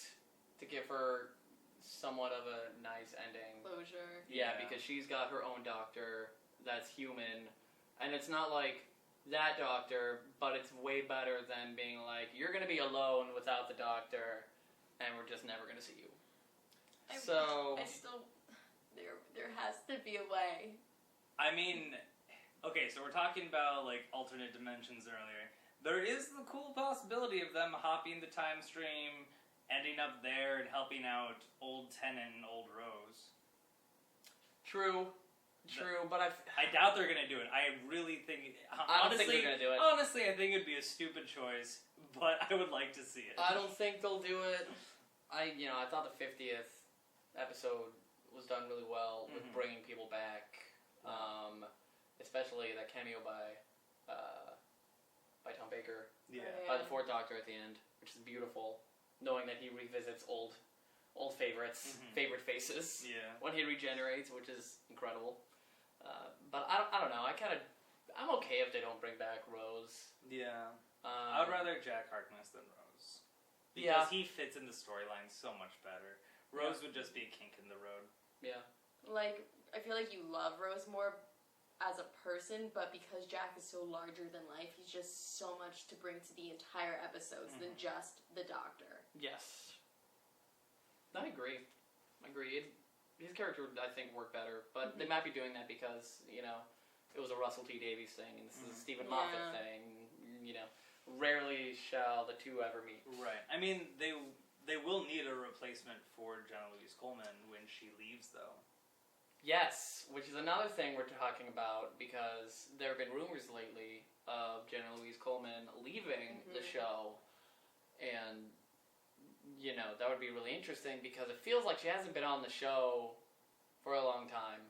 to give her somewhat of a nice ending. Closure. Yeah, because she's got her own Doctor that's human, and it's not like that Doctor, but it's way better than being like, you're going to be alone without the Doctor, and we're just never going to see you. I still, there has to be a way. I mean, okay, so we're talking about, like, alternate dimensions earlier. There is the cool possibility of them hopping the time stream, ending up there, and helping out old Tennant and old Rose. True, but I doubt they're going to do it. I really think... I don't think they're going to do it. Honestly, I think it would be a stupid choice, but I would like to see it. I don't think they'll do it. I thought the 50th episode was done really well with bringing people back. Especially that cameo by Tom Baker, by the Fourth Doctor at the end, which is beautiful, knowing that he revisits old favorites, favorite faces, when he regenerates, which is incredible. But I don't know. I'm okay if they don't bring back Rose. Yeah, I would rather Jack Harkness than Rose, because he fits in the storyline so much better. Rose would just be a kink in the road. Yeah. Like, I feel like you love Rose more as a person, but because Jack is so larger than life, he's just so much to bring to the entire episodes than just the Doctor. Yes. I agree. His character would, I think, work better, but they might be doing that because, it was a Russell T Davies thing, and this is a Stephen Moffat thing, rarely shall the two ever meet. Right. I mean, they will need a replacement for Jenna-Louise Coleman when she leaves, though. Yes, which is another thing we're talking about, because there have been rumors lately of Jenna-Louise Coleman leaving the show, and, that would be really interesting, because it feels like she hasn't been on the show for a long time.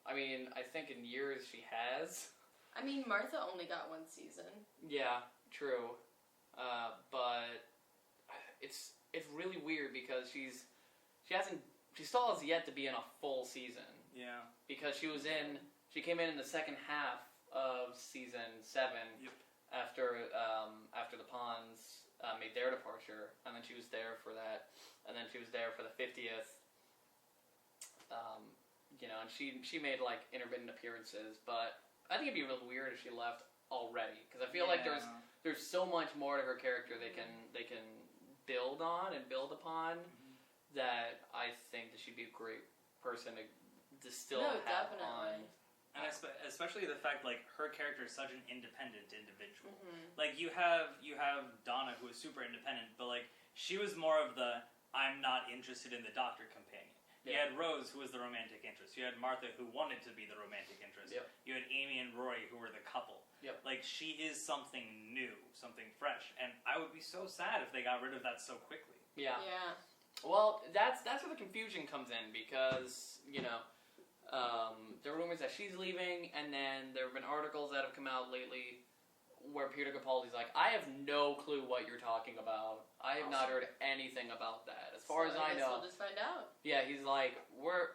I mean, I think in years she has. I mean, Martha only got one season. Yeah, true. But it's really weird, because she still has yet to be in a full season. Yeah. Because she came in the second half of season 7 after the Pons made their departure, and then she was there for that, and then she was there for the 50th. And she made like intermittent appearances, but I think it'd be really weird if she left already, because I feel like there's so much more to her character they can build on and build upon, that I think that she'd be a great person to still have definitely. on. And especially the fact, like, her character is such an independent individual. Like, you have Donna, who is super independent, but like she was more of the I'm not interested in the doctor companion. You had Rose, who was the romantic interest. You had Martha, who wanted to be the romantic interest. Yep. You had Amy and Rory, who were the couple. Yep. Like, she is something new, something fresh, and I would be so sad if they got rid of that so quickly. Yeah. Yeah. Well, that's where the confusion comes in, because there are rumors that she's leaving, and then there have been articles that have come out lately where Peter Capaldi's like, I have no clue what you're talking about. I have not heard anything about that. As far as I know. We'll just find out. Yeah, he's like, we're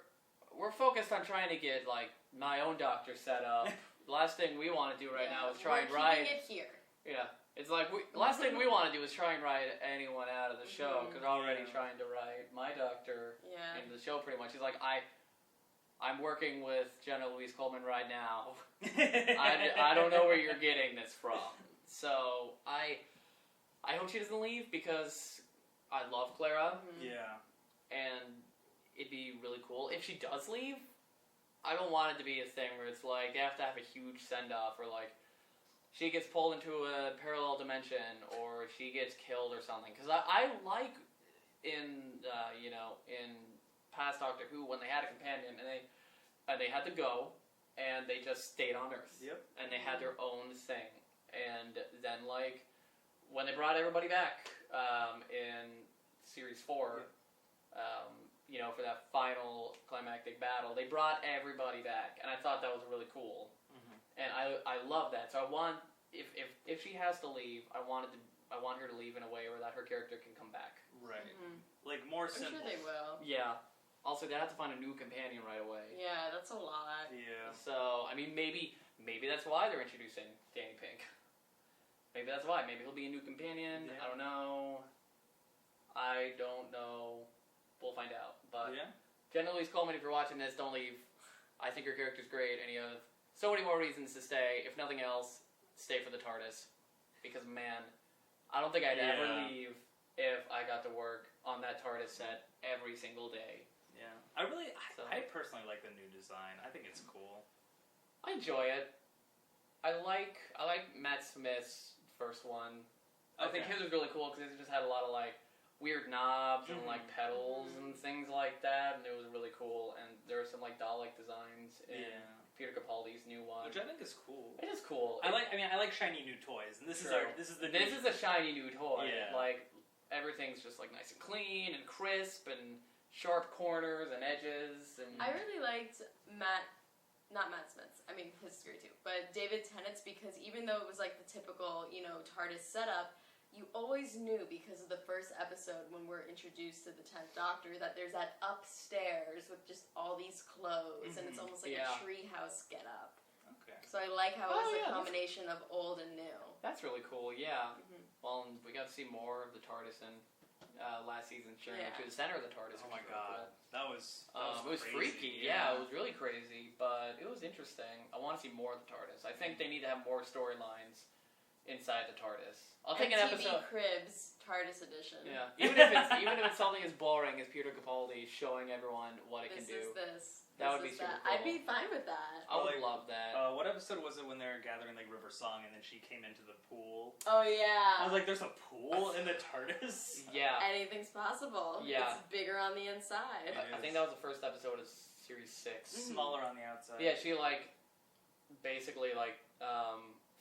focused on trying to get like my own doctor set up. The last thing we want to do right now is try and ride. Keeping it here. Yeah, it's like the last thing we want to do is try and ride anyone out of the show, because we're already trying to ride my doctor into the show pretty much. He's like, I'm working with Jenna-Louise Coleman right now. I don't know where you're getting this from. So I hope she doesn't leave, because I love Clara. Yeah. And it'd be really cool. If she does leave, I don't want it to be a thing where it's like they have to have a huge send-off, or like she gets pulled into a parallel dimension, or she gets killed or something. Because I like in past Doctor Who, when they had a companion and they had to go, and they just stayed on Earth. Yep. And they had their own thing. And then, like, when they brought everybody back in Series 4, for that final climactic battle, they brought everybody back. And I thought that was really cool. And I love that. So I want, if she has to leave, I want her to leave in a way where that her character can come back. Right. Like, more I'm simple. sure they will. Yeah. Also, they have to find a new companion right away. Yeah, that's a lot. Yeah. So, I mean, maybe that's why they're introducing Danny Pink. Maybe that's why. Maybe he'll be a new companion. Yeah. I don't know. We'll find out. But Jenna-Louise Coleman, if you're watching this, don't leave. I think your character's great, and you have so many more reasons to stay. If nothing else, stay for the TARDIS. Because, man, I don't think I'd ever leave if I got to work on that TARDIS set every single day. Yeah. I personally like the new design. I think it's cool. I enjoy it. I like Matt Smith's first one. I think his was really cool because it just had a lot of like weird knobs and like pedals and things like that, and it was really cool. And there were some like Dalek designs in Peter Capaldi's new one, which I think is cool. It is cool. I like shiny new toys, and this is a shiny new toy. Yeah. Like everything's just like nice and clean and crisp and sharp corners and edges. And I really liked not Matt Smith's, I mean his is great too, but David Tennant's, because even though it was like the typical, TARDIS setup, you always knew because of the first episode when we're introduced to the 10th Doctor that there's that upstairs with just all these clothes, and it's almost like a treehouse get up. Okay. So I like how it was a combination of old and new. That's really cool, yeah. Well, and we got to see more of the TARDIS in last season's journey to the center of the TARDIS. Oh my god. Cool. That was it was freaky, it was really crazy, but it was interesting. I want to see more of the TARDIS. I think they need to have more storylines inside the TARDIS. I'll take an episode. Cribs TARDIS edition. Yeah, even if it's something as boring as Peter Capaldi showing everyone what it can do. That would be super cool. I'd be fine with that. I would love that. What episode was it when they were gathering like River Song and then she came into the pool? Oh yeah. I was like, there's a pool in the TARDIS? Yeah. Anything's possible. Yeah. It's bigger on the inside. I think that was the first episode of Series 6. Smaller on the outside. Yeah, she basically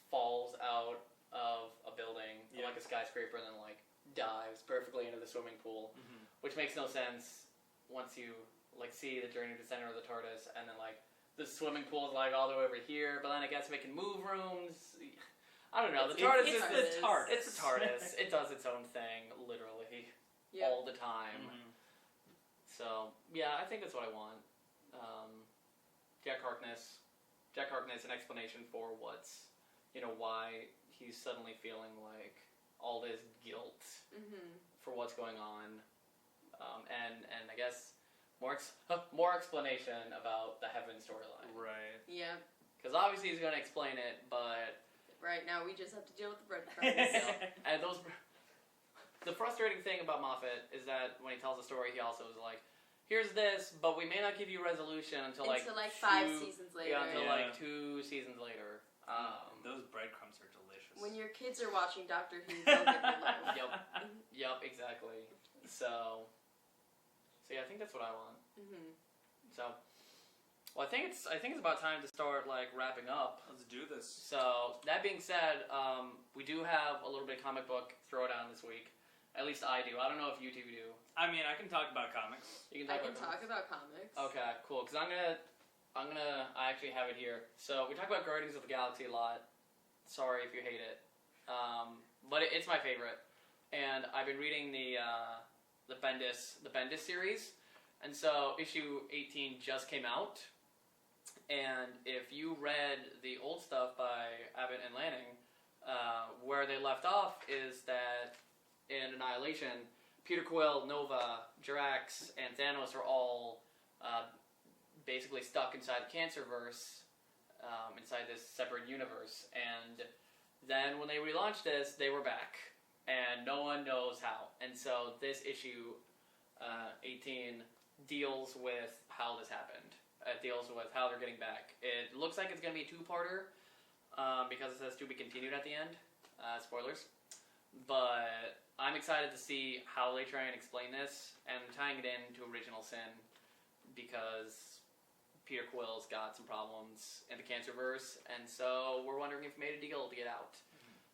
falls out of a building, like a skyscraper, and then dives perfectly into the swimming pool, which makes no sense once you see the journey to the center of the TARDIS, and then the swimming pool is all the way over here, but then I guess making move rooms. I don't know. The TARDIS is the TARDIS. It's the TARDIS. It does its own thing, literally, all the time. So yeah, I think that's what I want. Jack Harkness, an explanation for why he's suddenly feeling like all this guilt for what's going on, and I guess more explanation about the Heaven storyline. Right. Yeah. Because obviously he's going to explain it, but right now we just have to deal with the breadcrumbs. And the frustrating thing about Moffat is that when he tells a story, he also is like, here's this, but we may not give you resolution until like 5 seasons later. Yeah, until like 2 seasons later. Those breadcrumbs are delicious. When your kids are watching Doctor Who, they'll get the love. Yep, exactly. So yeah, I think that's what I want. So, well, I think it's about time to start like wrapping up. Let's do this. So that being said, we do have a little bit of comic book throwdown this week. At least I do. I don't know if you two do. I mean, I can talk about comics. You can I talk can talk about comics. Okay, cool. Because I actually have it here. So we talk about Guardians of the Galaxy a lot. Sorry if you hate it, but it's my favorite. And I've been reading the Bendis series, and so issue 18 just came out. And if you read the old stuff by Abbott and Lanning, where they left off is that in Annihilation, Peter Quill, Nova, Drax, and Thanos are all basically stuck inside the Cancerverse, inside this separate universe. And then when they relaunched this, they were back, and no one knows how. And so this issue 18 deals with how this happened. It deals with how they're getting back. It looks like it's going to be a 2-parter because it says to be continued at the end. Spoilers. But I'm excited to see how they try and explain this and tying it into Original Sin because Peter Quill's got some problems in the Cancerverse, and so we're wondering if he made a deal to get out.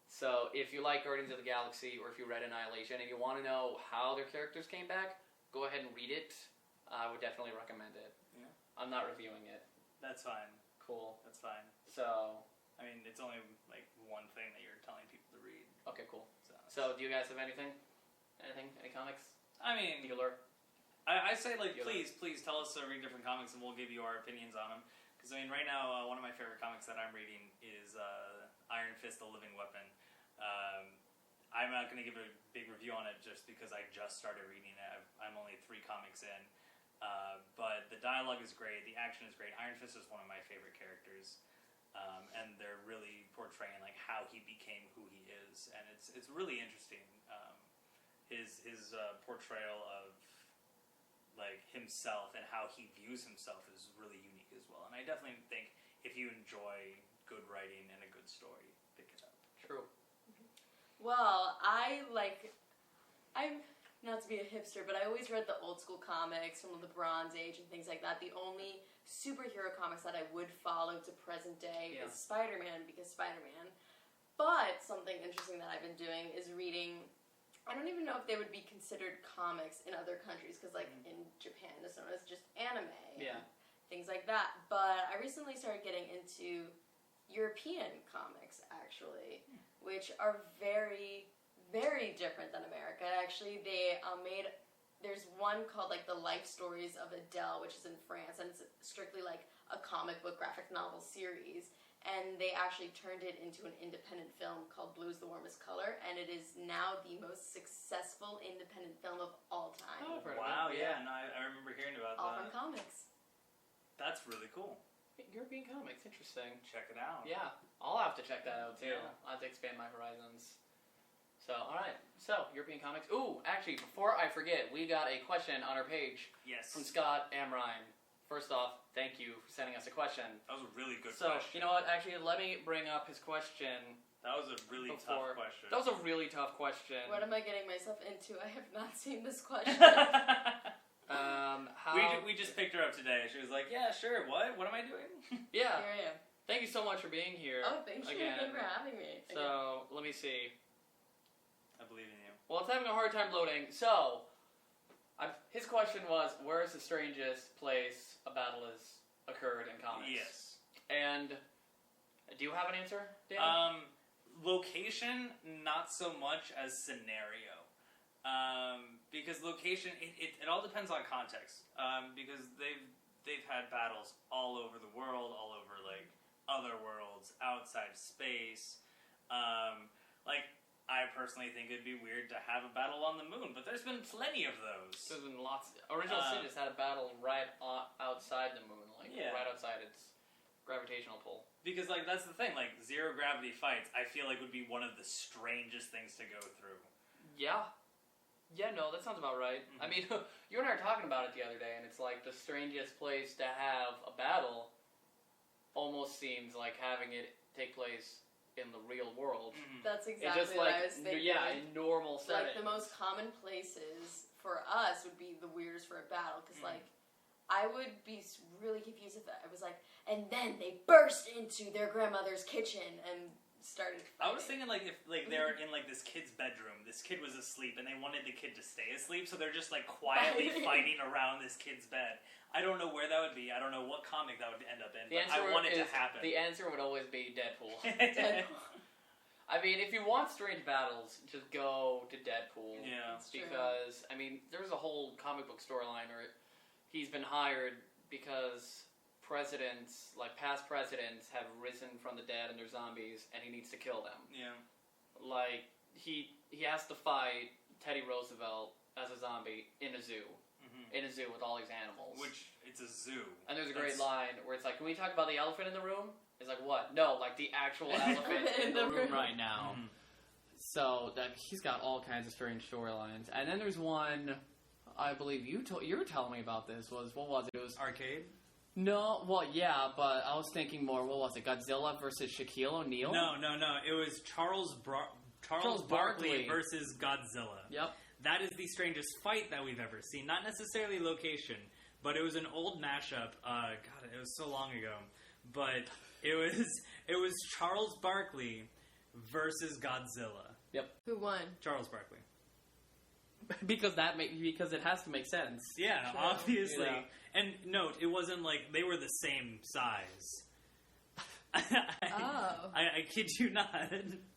So if you like Guardians of the Galaxy or if you read Annihilation and you want to know how their characters came back, go ahead and read it. I would definitely recommend it. Yeah. I'm not reviewing it. That's fine. Cool. That's fine. So, I mean, it's only like one thing that you're telling people to read. okay, cool. So do you guys have anything? Any comics? I mean, Bueller? I say like, Bueller. please tell us to read different comics and we'll give you our opinions on them. Because I mean, right now, one of my favorite comics that I'm reading is Iron Fist: The Living Weapon. I'm not going to give a big review on it just because I just started reading it. I'm only 3 comics in. But the dialogue is great, the action is great. Iron Fist is one of my favorite characters. And they're really portraying like how he became who he is. And it's really interesting. His portrayal of like himself and how he views himself is really unique as well. And I definitely think if you enjoy good writing and a good story, pick it up. True. Well, I'm not to be a hipster, but I always read the old school comics from the Bronze Age and things like that. The only superhero comics that I would follow to present day is Spider-Man, because Spider-Man. But something interesting that I've been doing is reading, I don't even know if they would be considered comics in other countries, because like in Japan it's known as just anime and things like that. But I recently started getting into European comics, actually, which are very, very different than America. Actually, they there's one called like The Life Stories of Adele, which is in France, and it's strictly like a comic book graphic novel series. And they actually turned it into an independent film called Blue's the Warmest Color, and it is now the most successful independent film of all time. Oh, wow, yeah, no, I remember hearing about all that. from comics. That's really cool. European comics, interesting. Check it out. Yeah, I'll have to check that out too. Yeah. I'll have to expand my horizons. So, alright. So, European comics. Ooh, actually, before I forget, we got a question on our page Yes. from Scott Amrine. First off, thank you for sending us a question. That was a really good So, question. you know what? Actually, let me bring up his question. That was a really tough question. That was a really tough question. What am I getting myself into? I have not seen this question. We just picked her up today. She was like, yeah, sure, what? What am I doing? Yeah. Here I am. Thank you so much for being here. Oh, thanks again for having me. So, let me see. I believe in you. Well, it's having a hard time loading. So, his question was, where is the strangest place a battle has occurred in comics? Yes. And do you have an answer, Dan? Location, not so much as scenario. Because location, it all depends on context. Because they've had battles all over the world, all over like other worlds, outside space. Like I personally think it'd be weird to have a battle on the moon, but there's been plenty of those. There's been lots. Original Sin just had a battle right outside the moon, right outside its gravitational pull. Because, that's the thing, zero gravity fights, I feel like would be one of the strangest things to go through. Yeah. Yeah, no, that sounds about right. Mm-hmm. I mean, you and I were talking about it the other day, and it's the strangest place to have a battle almost seems like having it take place in the real world. Mm-hmm. That's exactly what I was thinking. Yeah, in normal settings. The most common places for us would be the weirdest for a battle, because, I would be really confused if I was and then they burst into their grandmother's kitchen and started fighting. I was thinking, if, they're in, this kid's bedroom, this kid was asleep, and they wanted the kid to stay asleep, so they're just, quietly fighting around this kid's bed. I don't know where that would be. I don't know what comic that would end up in, but I want it to happen. The answer would always be Deadpool. I mean, if you want strange battles, just go to Deadpool. Yeah. Because, I mean, there's a whole comic book storyline where he's been hired because past presidents have risen from the dead and they're zombies, and he needs to kill them. Yeah. He has to fight Teddy Roosevelt as a zombie in a zoo. Mm-hmm. In a zoo with all these animals. Which, it's a zoo. And there's a great line where it's can we talk about the elephant in the room? It's what? No, the actual elephant in the room right now. Mm-hmm. So, he's got all kinds of strange storylines. And then there's one, I believe you were telling me about this, what was it? It was... Arcade? No, well, yeah, but I was thinking more, what was it, Godzilla versus Shaquille O'Neal? No, it was Charles Barkley versus Godzilla. Yep. That is the strangest fight that we've ever seen. Not necessarily location, but it was an old mashup. God, it was so long ago. But it was Charles Barkley versus Godzilla. Yep. Who won? Charles Barkley. because it has to make sense. Yeah, True. obviously. Yeah. And note, it wasn't they were the same size. I kid you not.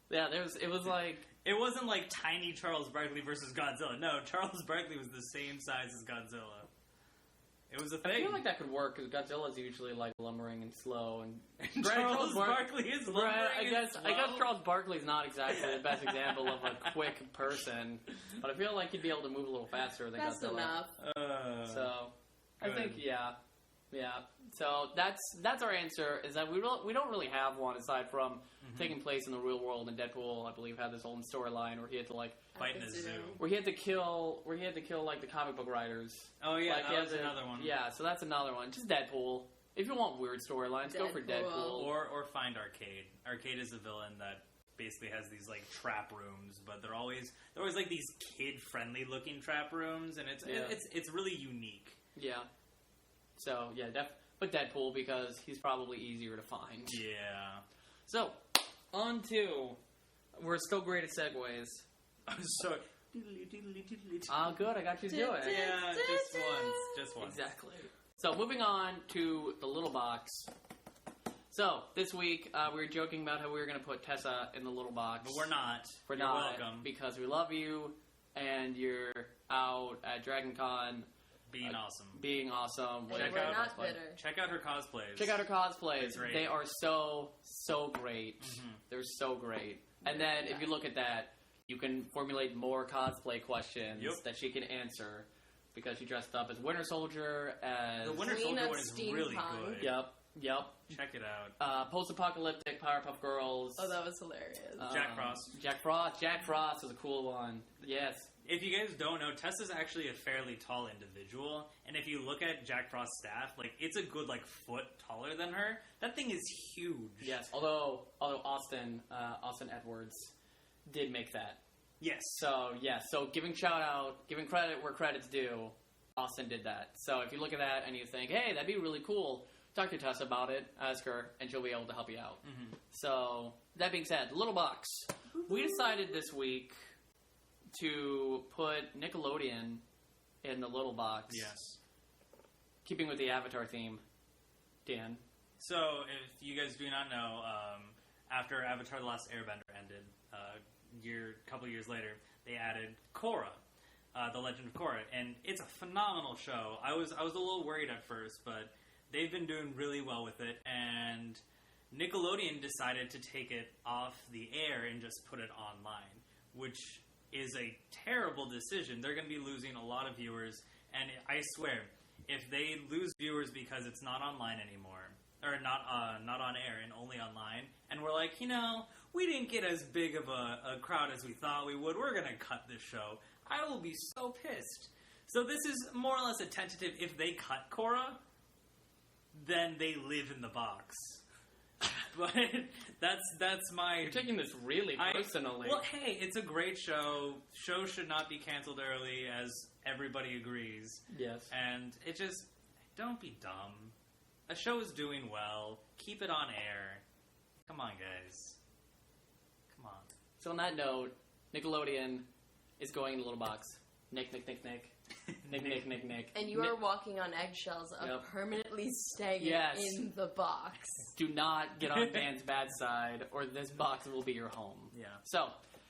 Yeah, it wasn't tiny Charles Barkley versus Godzilla. No, Charles Barkley was the same size as Godzilla. It was a thing. I feel like that could work because Godzilla's usually lumbering and slow, and Charles Barkley is lumbering and slow. I guess Charles Barkley's not exactly the best example of a quick person, but I feel like he'd be able to move a little faster than That's Godzilla. enough. So I think yeah. So that's our answer. Is that we don't really have one aside from taking place in the real world. And Deadpool, I believe, had this whole storyline where he had to fight in a zoo. Where he had to kill the comic book writers. Oh yeah, that was another one. Yeah, so that's another one. Just Deadpool. If you want weird storylines, go for Deadpool. Or find Arcade. Arcade is a villain that basically has these trap rooms, but they're always these kid friendly looking trap rooms, and it's really unique. Yeah. So yeah, but Deadpool because he's probably easier to find. Yeah. So on to we're still great at segues. So. Good. I got you to do it. Yeah, just once. Exactly. So moving on to the little box. So this week we were joking about how we were going to put Tessa in the little box, but we're not. You're welcome because we love you, and you're out at Dragon Con. Being awesome. We're not bitter. Check out her cosplays. They are so great. Mm-hmm. They're so great. And then if you look at that, you can formulate more cosplay questions that she can answer because she dressed up as Winter Soldier. The Winter Soldier one is really good. Yep. Check it out. Post-apocalyptic Powerpuff Girls. Oh, that was hilarious. Jack Frost was a cool one. Yes. If you guys don't know, Tessa's actually a fairly tall individual, and if you look at Jack Frost's staff, it's a good foot taller than her. That thing is huge. Yes, although Austin Edwards did make that. Yes. So giving credit where credit's due, Austin did that. So if you look at that and you think, hey, that'd be really cool, talk to Tessa about it, ask her, and she'll be able to help you out. Mm-hmm. So that being said, little box. We decided this week to put Nickelodeon in the little box. Yes. Keeping with the Avatar theme. Dan. So, if you guys do not know, after Avatar The Last Airbender ended, a couple years later, they added Korra, The Legend of Korra, and it's a phenomenal show. I was a little worried at first, but they've been doing really well with it, and Nickelodeon decided to take it off the air and just put it online. which is a terrible decision. They're going to be losing a lot of viewers, and I swear, if they lose viewers because it's not online anymore, or not on air and only online, and we're like, we didn't get as big of a crowd as we thought we would, we're going to cut this show, I will be so pissed. So this is more or less a tentative. If they cut Cora, then they live in the box. But that's my... You're taking this really personally. Well, hey, it's a great show. Shows should not be canceled early, as everybody agrees. Yes. And it just... Don't be dumb. A show is doing well. Keep it on air. Come on, guys. Come on. So on that note, Nickelodeon is going in the little box. Nick. Nick. And you are walking on eggshells of permanently staying in the box. Do not get on Dan's bad side, or this box will be your home. Yeah. So,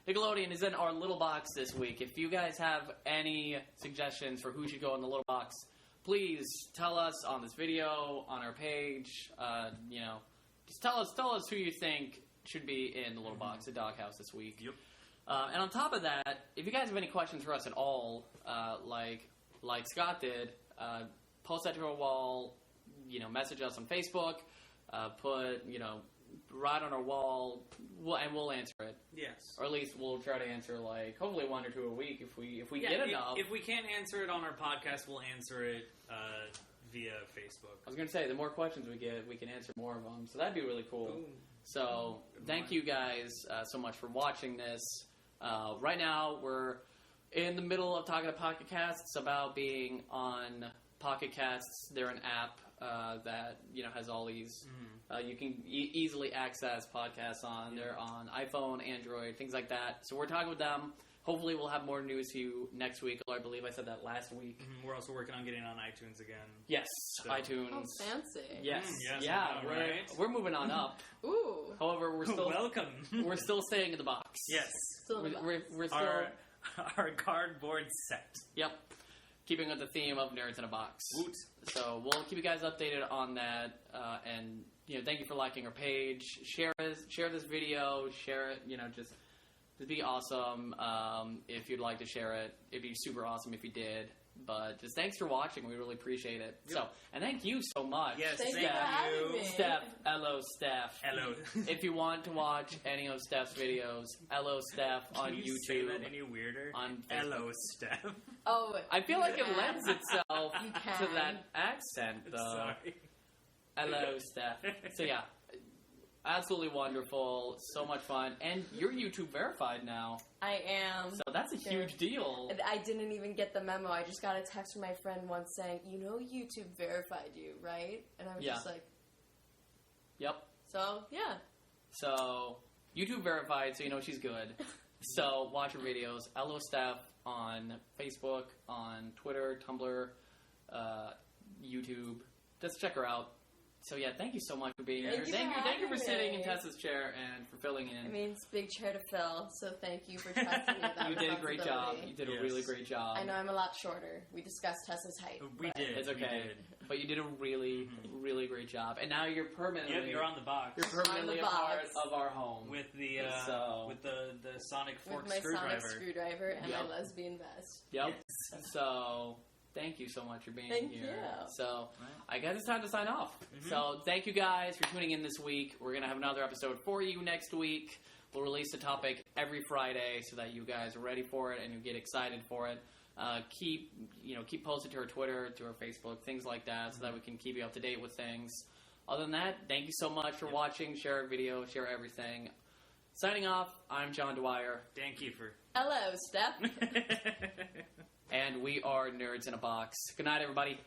Nickelodeon is in our little box this week. If you guys have any suggestions for who should go in the little box, please tell us on this video, on our page. Just tell us who you think should be in the little box, the doghouse this week. Yep. And on top of that, if you guys have any questions for us at all, like Scott did, post that to our wall, message us on Facebook, put, right on our wall, and we'll answer it. Yes. Or at least we'll try to answer, hopefully 1 or 2 a week if we get enough. If we can't answer it on our podcast, we'll answer it via Facebook. I was going to say, the more questions we get, we can answer more of them. So that'd be really cool. Boom. So thank you guys so much for watching this. Right now, we're in the middle of talking to Pocket Casts about being on Pocket Casts. They're an app that has all these. You can easily access podcasts on. They're on iPhone, Android, things like that. So we're talking with them. Hopefully, we'll have more news to you next week. I believe I said that last week. We're also working on getting on iTunes again. Yes, So. iTunes. Oh, fancy. Yes, yes, yeah, I know, we're right? we're moving on up. Ooh. However, we're still Welcome. we're still staying in the box. Yes. Still in the box. We're still Our cardboard set. Yep. Keeping with the theme of Nerds in a Box. Woot. So we'll keep you guys updated on that. And thank you for liking our page. Share this video. Share it. Just be awesome. If you'd like to share it, it'd be super awesome if you did. But just thanks for watching. We really appreciate it. Yep. So, and thank you so much. Yes, Thank thank you for having me. Steph. Hello, Steph. Hello. If you want to watch any of Steph's videos, hello, Steph on Can you YouTube. say that any weirder? On Hello, Steph. Oh, I feel like it lends itself You to can. that accent, though. Sorry. Hello, Steph. So yeah, absolutely wonderful. So much fun. And you're YouTube verified now. I am. So that's a huge deal. I didn't even get the memo. I just got a text from my friend once saying, YouTube verified you, right? And I was just like... Yep. So, yeah. So, YouTube verified, so you know she's good. So, watch her videos. Hello, Steph on Facebook, on Twitter, Tumblr, YouTube. Just check her out. So yeah, thank you so much for being here. Thank you for sitting in Tessa's chair and for filling in. I mean, it's a big chair to fill, so thank you for trusting me with that You did a great job. responsibility. You did a really great job. I know I'm a lot shorter. We discussed Tessa's height. We but- did. It's okay. We did. But you did a really, really great job. And now you're permanently... Yep, you're on the box. You're permanently On a the part box. of our home. With the sonic fork With my screwdriver. sonic screwdriver and Yep. my lesbian vest. Yep. Yes. So, thank you so much for being Thank here. you. So, I guess it's time to sign off. So, thank you guys for tuning in this week. We're going to have another episode for you next week. We'll release a topic every Friday so that you guys are ready for it and you get excited for it. Keep posted to our Twitter, to our Facebook, things like that, so that we can keep you up to date with things. Other than that, thank you so much for watching. Share our video, share everything. Signing off, I'm John Dwyer. Dan Kiefer. Hello, Steph. And we are Nerds in a Box. Good night, everybody.